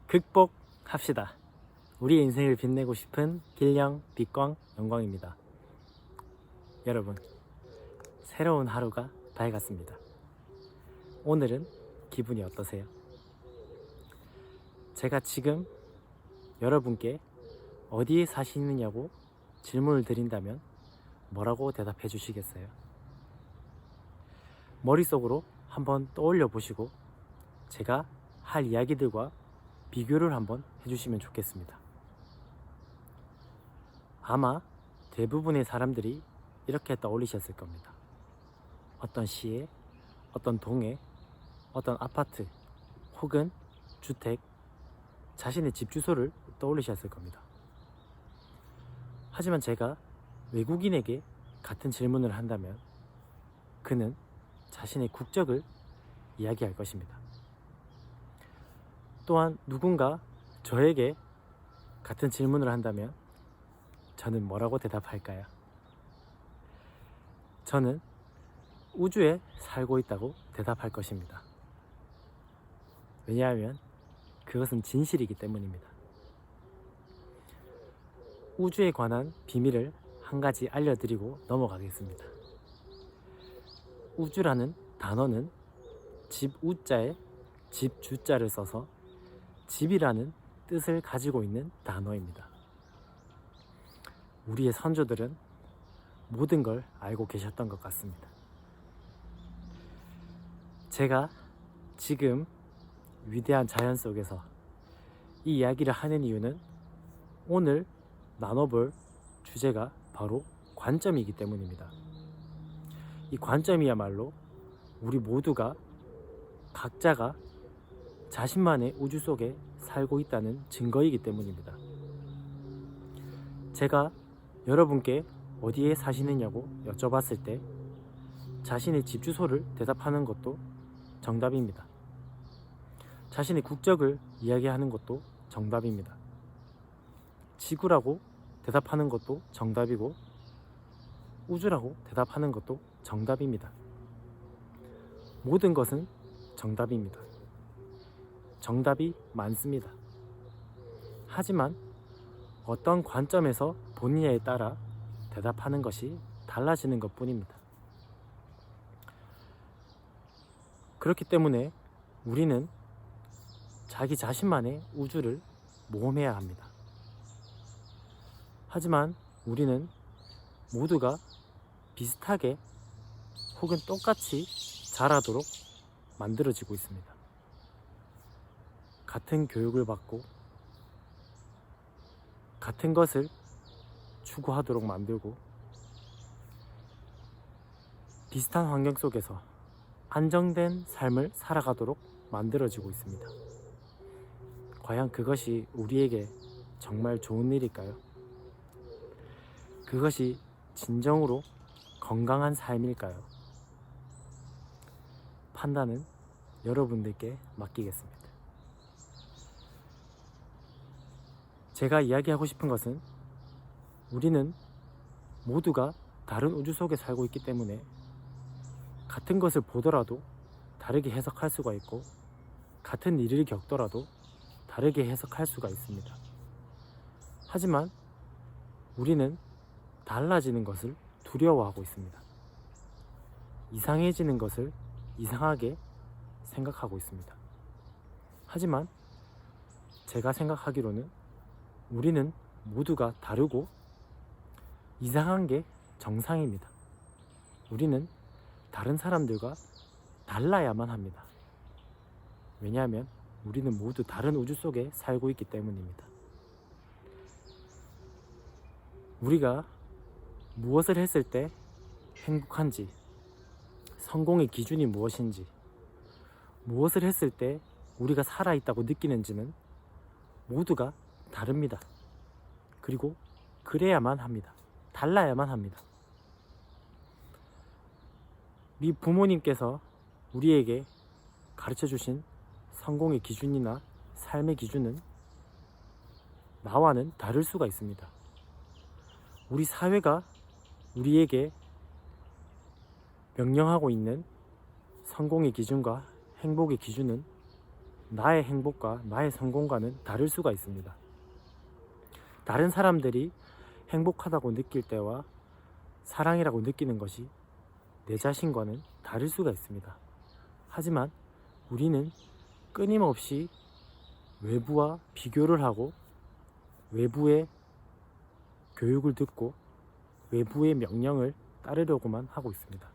극복합시다. 우리 인생을 빛내고 싶은 길령, 빛광, 영광입니다. 여러분, 새로운 하루가 밝았습니다. 오늘은 기분이 어떠세요? 제가 지금 여러분께 어디에 사시느냐고 질문을 드린다면 뭐라고 대답해 주시겠어요? 머릿속으로 한번 떠올려 보시고 제가 할 이야기들과 비교를 한번 해주시면 좋겠습니다. 아마 대부분의 사람들이 이렇게 떠올리셨을 겁니다. 어떤 시에, 어떤 동에, 어떤 아파트 혹은 주택, 자신의 집 주소를 떠올리셨을 겁니다. 하지만 제가 외국인에게 같은 질문을 한다면 그는 자신의 국적을 이야기할 것입니다. 또한 누군가 저에게 같은 질문을 한다면 저는 뭐라고 대답할까요? 저는 우주에 살고 있다고 대답할 것입니다. 왜냐하면 그것은 진실이기 때문입니다. 우주에 관한 비밀을 한 가지 알려드리고 넘어가겠습니다. 우주라는 단어는 집 우자에 집 주자를 써서 집이라는 뜻을 가지고 있는 단어입니다. 우리의 선조들은 모든 걸 알고 계셨던 것 같습니다. 제가 지금 위대한 자연 속에서 이 이야기를 하는 이유는 오늘 나눠볼 주제가 바로 관점이기 때문입니다. 이 관점이야말로 우리 모두가 각자가 자신만의 우주 속에 살고 있다는 증거이기 때문입니다. 제가 여러분께 어디에 사시느냐고 여쭤봤을 때 자신의 집 주소를 대답하는 것도 정답입니다. 자신의 국적을 이야기하는 것도 정답입니다. 지구라고 대답하는 것도 정답이고 우주라고 대답하는 것도 정답입니다. 모든 것은 정답입니다. 정답이 많습니다. 하지만 어떤 관점에서 보느냐에 따라 대답하는 것이 달라지는 것 뿐입니다. 그렇기 때문에 우리는 자기 자신만의 우주를 모험해야 합니다. 하지만 우리는 모두가 비슷하게 혹은 똑같이 자라도록 만들어지고 있습니다. 같은 교육을 받고 같은 것을 추구하도록 만들고 비슷한 환경 속에서 안정된 삶을 살아가도록 만들어지고 있습니다. 과연 그것이 우리에게 정말 좋은 일일까요? 그것이 진정으로 건강한 삶일까요? 판단은 여러분들께 맡기겠습니다. 제가 이야기하고 싶은 것은 우리는 모두가 다른 우주 속에 살고 있기 때문에 같은 것을 보더라도 다르게 해석할 수가 있고 같은 일을 겪더라도 다르게 해석할 수가 있습니다. 하지만 우리는 달라지는 것을 두려워하고 있습니다. 이상해지는 것을 이상하게 생각하고 있습니다. 하지만 제가 생각하기로는 우리는 모두가 다르고 이상한 게 정상입니다. 우리는 다른 사람들과 달라야만 합니다. 왜냐하면 우리는 모두 다른 우주 속에 살고 있기 때문입니다. 우리가 무엇을 했을 때 행복한지, 성공의 기준이 무엇인지, 무엇을 했을 때 우리가 살아있다고 느끼는지는 모두가 다릅니다. 그리고 그래야만 합니다. 달라야만 합니다. 우리 부모님께서 우리에게 가르쳐 주신 성공의 기준이나 삶의 기준은 나와는 다를 수가 있습니다. 우리 사회가 우리에게 명령하고 있는 성공의 기준과 행복의 기준은 나의 행복과 나의 성공과는 다를 수가 있습니다. 다른 사람들이 행복하다고 느낄 때와 사랑이라고 느끼는 것이 내 자신과는 다를 수가 있습니다. 하지만 우리는 끊임없이 외부와 비교를 하고 외부의 교육을 듣고 외부의 명령을 따르려고만 하고 있습니다.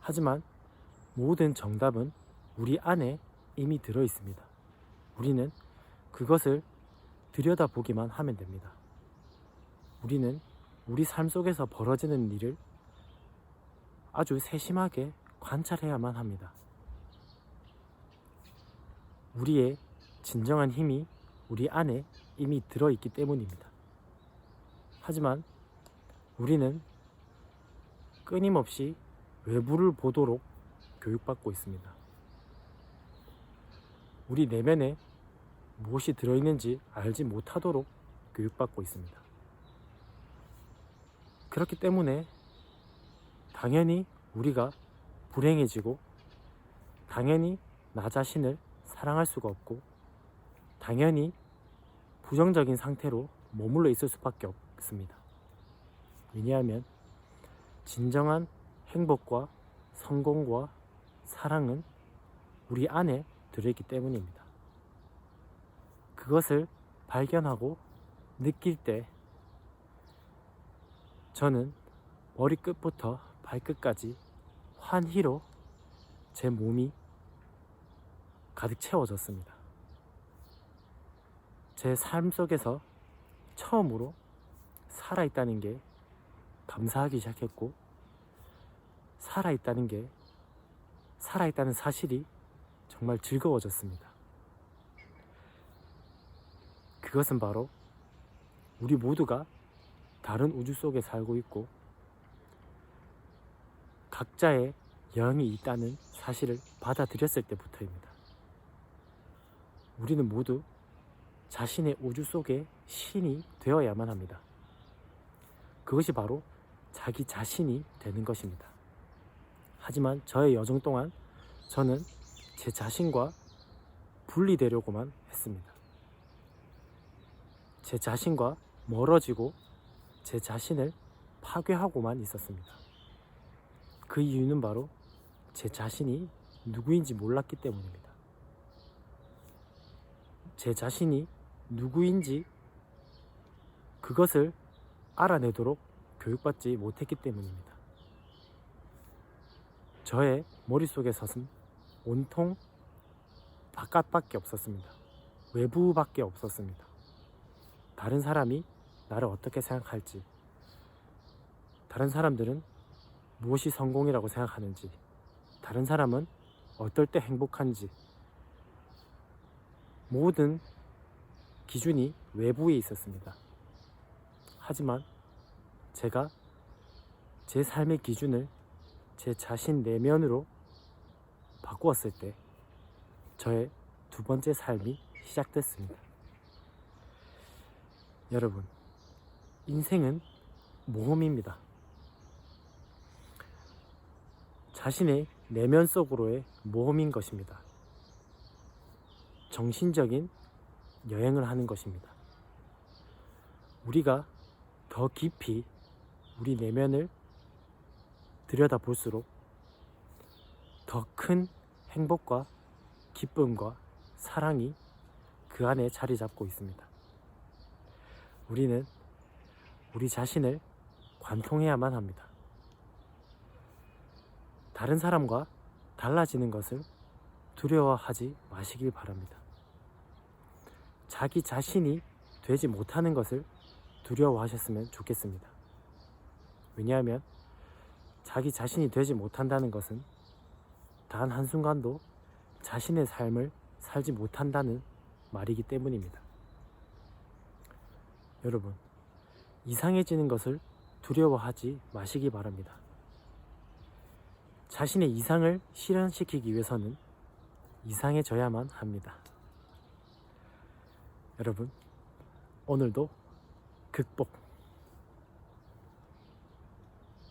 하지만 모든 정답은 우리 안에 이미 들어 있습니다. 우리는 그것을 들여다보기만 하면 됩니다. 우리는 우리 삶 속에서 벌어지는 일을 아주 세심하게 관찰해야만 합니다. 우리의 진정한 힘이 우리 안에 이미 들어있기 때문입니다. 하지만 우리는 끊임없이 외부를 보도록 교육받고 있습니다. 우리 내면에 무엇이 들어있는지 알지 못하도록 교육받고 있습니다. 그렇기 때문에 당연히 우리가 불행해지고 당연히 나 자신을 사랑할 수가 없고 당연히 부정적인 상태로 머물러 있을 수밖에 없습니다. 왜냐하면 진정한 행복과 성공과 사랑은 우리 안에 들어있기 때문입니다. 그것을 발견하고 느낄 때 저는 머리끝부터 발끝까지 환희로 제 몸이 가득 채워졌습니다. 제 삶 속에서 처음으로 살아있다는 게 감사하기 시작했고 살아있다는 사실이 정말 즐거워졌습니다. 그것은 바로 우리 모두가 다른 우주 속에 살고 있고 각자의 영이 있다는 사실을 받아들였을 때부터입니다. 우리는 모두 자신의 우주 속의 신이 되어야만 합니다. 그것이 바로 자기 자신이 되는 것입니다. 하지만 저의 여정 동안 저는 제 자신과 분리되려고만 했습니다. 제 자신과 멀어지고 제 자신을 파괴하고만 있었습니다. 그 이유는 바로 제 자신이 누구인지 몰랐기 때문입니다. 제 자신이 누구인지 그것을 알아내도록 교육받지 못했기 때문입니다. 저의 머릿속에서는 온통 바깥밖에 없었습니다. 외부밖에 없었습니다. 다른 사람이 나를 어떻게 생각할지, 다른 사람들은 무엇이 성공이라고 생각하는지, 다른 사람은 어떨 때 행복한지, 모든 기준이 외부에 있었습니다. 하지만 제가 제 삶의 기준을 제 자신 내면으로 바꾸었을 때 저의 두 번째 삶이 시작됐습니다. 여러분, 인생은 모험입니다. 자신의 내면 속으로의 모험인 것입니다. 정신적인 여행을 하는 것입니다. 우리가 더 깊이 우리 내면을 들여다볼수록 더 큰 행복과 기쁨과 사랑이 그 안에 자리 잡고 있습니다. 우리는 우리 자신을 관통해야만 합니다. 다른 사람과 달라지는 것을 두려워하지 마시길 바랍니다. 자기 자신이 되지 못하는 것을 두려워하셨으면 좋겠습니다. 왜냐하면 자기 자신이 되지 못한다는 것은 단 한순간도 자신의 삶을 살지 못한다는 말이기 때문입니다. 여러분, 이상해지는 것을 두려워하지 마시기 바랍니다. 자신의 이상을 실현시키기 위해서는 이상해져야만 합니다. 여러분, 오늘도 극복